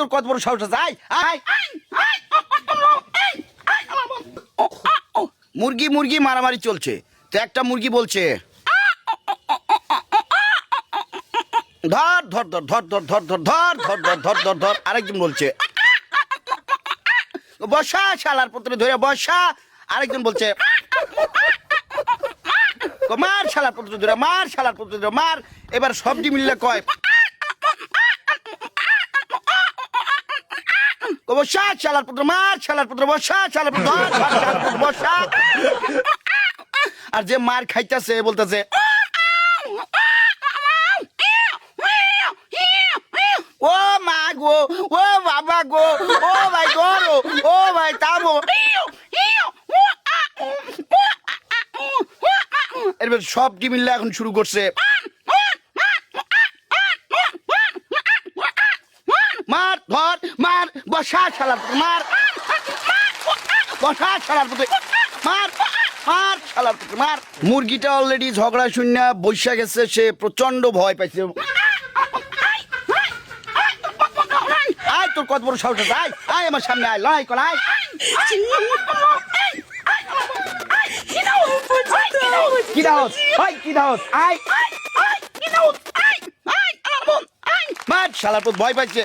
তোর কত বড় সাহস আছে, আয় মুরগি মুরগি মারামারি চলছে, তো একটা মুরগি বলছে ধর ধর ধর ধর ধর ধর ধর ধর ধর ধর ধর ধর ধর, আরেকজন বলছে বসা শালার পুত্র ধরে বসা, আরেকজন বলছে মার শালার পুত্র ধরে মার, শালার পুত্র ধরে মার। এবার সবজি মিললে কয় বসা শালার পুত্র মার, শালার পুত্র বসা, শালার পুত্র ধর, শালার পুত্র বসা। আর যে মার খাইতেছে বলতেছে ও মা গো, ও বাবা গো, ও ভাই গো, ও ভাই তাবো। এবার সবজি মিললে এখন শুরু করছে মার ধর মার বসা শালার পুত্র মার, বসা শালার পুত্র মার, মার শালার পুত্র মার। মুরগিটা অলরেডি ঝগড়া শূন্য বৈশা গেছে, সে প্রচন্ড ভয় পাইছে। আয় তোর কত বড় সাহস আছে, আয় আমার সামনে আয়, লড়াই কর আয়। কি দাওস ভাই, কি দাওস আয়, মার শালার পুত্র ভয় পাইছে।